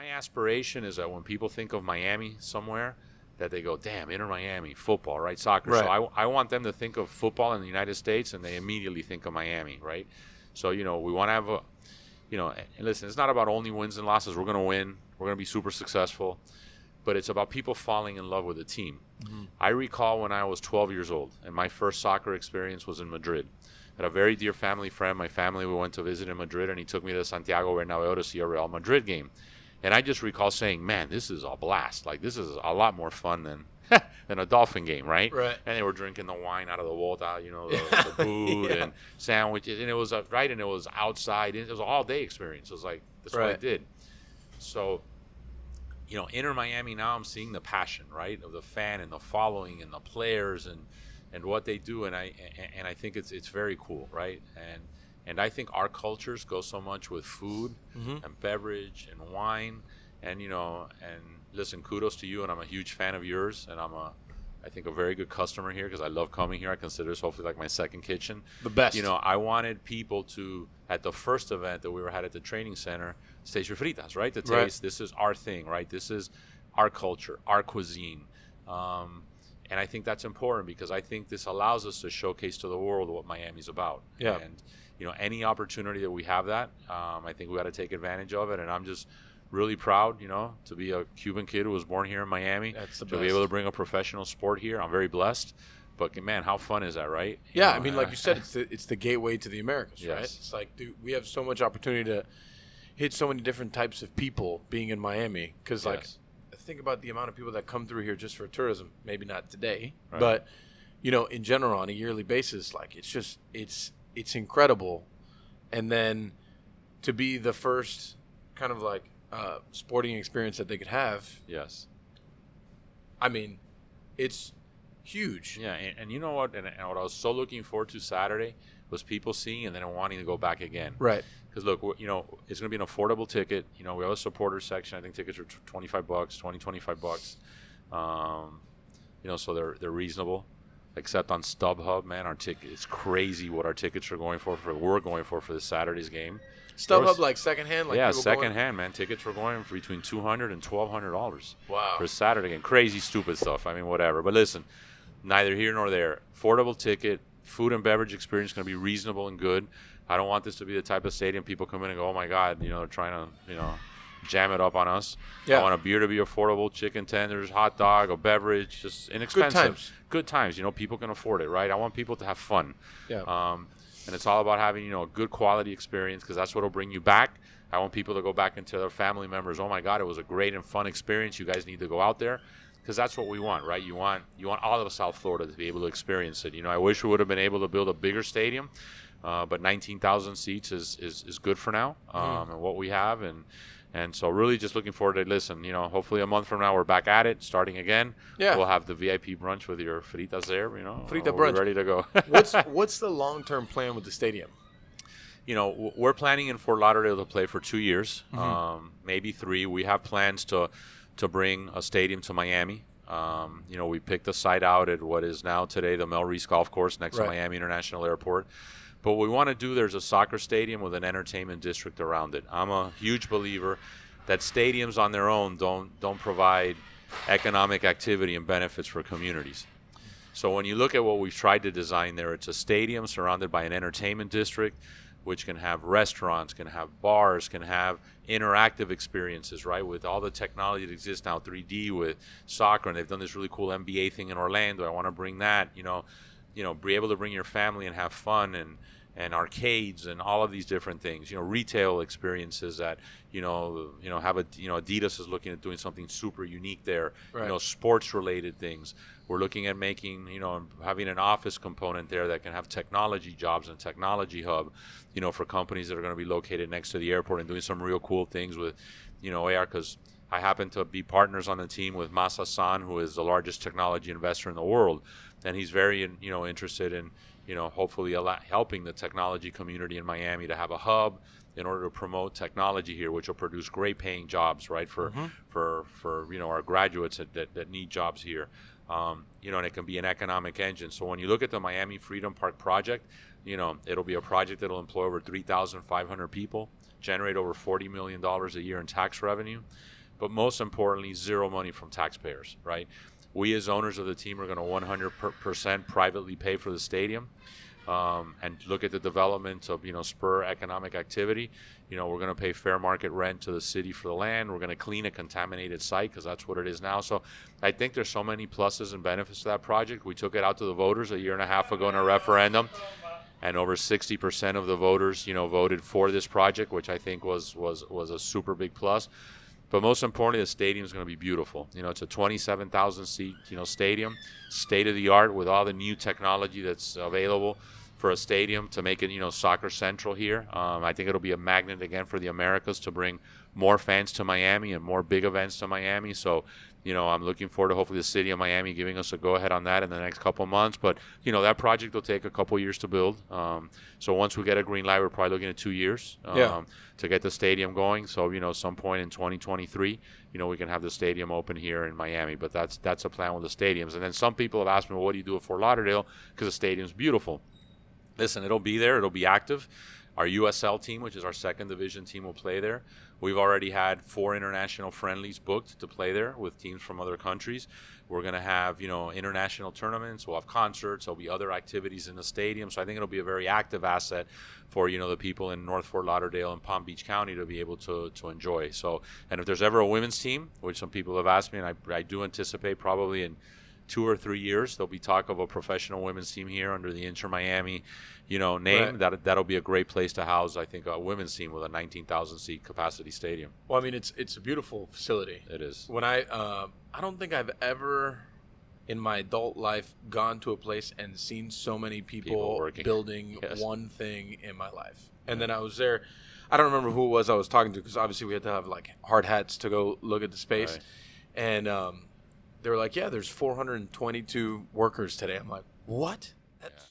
my aspiration is that when people think of Miami somewhere, that they go, damn, Inter Miami, football, right? Soccer. Right. So I want them to think of football in the United States, and they immediately think of Miami, right? So, we want to have a, and listen, it's not about only wins and losses. We're going to win. We're going to be super successful. But it's about people falling in love with the team. Mm-hmm. I recall when I was 12 years old, and my first soccer experience was in Madrid. I had a very dear family friend. My family, we went to visit in Madrid, and he took me to Santiago Bernabeu to see a Real Madrid game. And I just recall saying, man, this is a blast. Like, this is a lot more fun than a Dolphin game, right? Right. And they were drinking the wine out of the water, the food and sandwiches. And it was, and it was outside. It was an all-day experience. It was like, that's what I did. So, Inter Miami now, I'm seeing the passion, right, of the fan and the following and the players and what they do. And I think it's very cool, right? And I think our cultures go so much with food and beverage and wine, and listen, kudos to you, and I'm a huge fan of yours, and I think a very good customer here because I love coming here. I consider this hopefully like my second kitchen. The best. I wanted people to, at the first event that we had at the training center, taste your fritas, right? To taste, this is our thing, right? This is our culture, our cuisine. And I think that's important because I think this allows us to showcase to the world what Miami's about. Yeah. And, any opportunity that we have that, I think we got to take advantage of it. And I'm just really proud, to be a Cuban kid who was born here in Miami. That's the to best. Be able to bring a professional sport here. I'm very blessed. But, man, how fun is that, right? Yeah, I mean, like you said, it's the gateway to the Americas, right? Yes. It's like, dude, we have so much opportunity to hit so many different types of people being in Miami. Because, think about the amount of people that come through here just for tourism. Maybe not today, but, in general, on a yearly basis, like, it's just, it's incredible. And then to be the first kind of like sporting experience that they could have. Yes. I mean, it's huge. Yeah, and you know what? And what I was so looking forward to Saturday was people seeing and then wanting to go back again. Right. Because, look, it's going to be an affordable ticket. We have a supporter section. I think tickets are $25, $25. So they're reasonable. Except on StubHub, man, our ticket, it's crazy what our tickets are going for we're going for this Saturday's game. StubHub, like secondhand? Like secondhand, man. Tickets were going for between $200 and $1,200. Wow. For a Saturday game. Crazy, stupid stuff. I mean, whatever. But listen, neither here nor there. Affordable ticket, food and beverage experience going to be reasonable and good. I don't want this to be the type of stadium people come in and go, oh, my God, they're trying to, jam it up on us. Yeah. I want a beer to be affordable, chicken tenders, hot dog, a beverage, just inexpensive. Good times. People can afford it, right? I want people to have fun. Yeah. And it's all about having, a good quality experience because that's what will bring you back. I want people to go back and tell their family members, oh, my God, it was a great and fun experience. You guys need to go out there because that's what we want, right? You want all of South Florida to be able to experience it. I wish we would have been able to build a bigger stadium, but 19,000 seats is good for now and what we have. And so really just looking forward to listen, hopefully a month from now we're back at it, starting again. Yeah. We'll have the VIP brunch with your fritas there, Frita we'll brunch. be ready to go. What's the long-term plan with the stadium? We're planning in Fort Lauderdale to play for 2 years, maybe 3. We have plans to bring a stadium to Miami. We picked a site out at what is now today the Mel Reese Golf Course next to Miami International Airport. But what we want to do, there's a soccer stadium with an entertainment district around it. I'm a huge believer that stadiums on their own don't provide economic activity and benefits for communities. So when you look at what we've tried to design there, it's a stadium surrounded by an entertainment district, which can have restaurants, can have bars, can have interactive experiences, right? With all the technology that exists now, 3D with soccer, and they've done this really cool NBA thing in Orlando. I want to bring that, be able to bring your family and have fun and arcades and all of these different things, retail experiences that, have Adidas is looking at doing something super unique there, sports related things. We're looking at making, having an office component there that can have technology jobs and technology hub, for companies that are going to be located next to the airport and doing some real cool things with, AR, because I happen to be partners on the team with Masa-san, who is the largest technology investor in the world. And he's very, interested in, hopefully helping the technology community in Miami to have a hub in order to promote technology here, which will produce great paying jobs, right, for our graduates that need jobs here. And it can be an economic engine. So when you look at the Miami Freedom Park project, it'll be a project that'll employ over 3,500 people, generate over $40 million a year in tax revenue, but most importantly, zero money from taxpayers, right? We as owners of the team are going to 100% privately pay for the stadium. And look at the development of, spur economic activity. We're going to pay fair market rent to the city for the land. We're going to clean a contaminated site because that's what it is now. So I think there's so many pluses and benefits to that project. We took it out to the voters a year and a half ago in a referendum, and over 60% of the voters, voted for this project, which I think was a super big plus. But most importantly, the stadium is going to be beautiful. It's a 27,000 seat, stadium, state of the art with all the new technology that's available for a stadium to make it, soccer central here. I think it'll be a magnet again for the Americas to bring more fans to Miami and more big events to Miami. So, I'm looking forward to hopefully the city of Miami giving us a go-ahead on that in the next couple of months. But, that project will take a couple of years to build. So once we get a green light, we're probably looking at 2 years to get the stadium going. So, some point in 2023, we can have the stadium open here in Miami. But that's a plan with the stadiums. And then some people have asked me, well, what do you do at Fort Lauderdale? Because the stadium's beautiful. Listen, it'll be there. It'll be active. Our USL team, which is our second division team, will play there. We've already had 4 international friendlies booked to play there with teams from other countries. We're going to have, international tournaments. We'll have concerts. There'll be other activities in the stadium. So I think it'll be a very active asset for, the people in North Fort Lauderdale and Palm Beach County to be able to enjoy. So, and if there's ever a women's team, which some people have asked me, and I do anticipate probably in 2 or 3 years there'll be talk of a professional women's team here under the Inter Miami, name. Right. That'll be a great place to house, I think, a women's team with a 19,000 seat capacity stadium. Well, I mean, it's a beautiful facility. It is. When I don't think I've ever in my adult life gone to a place and seen so many people building one thing in my life. And then I was there. I don't remember who it was I was talking to because obviously we had to have like hard hats to go look at the space. Right. And they were like, yeah, there's 422 workers today. I'm like, what? That's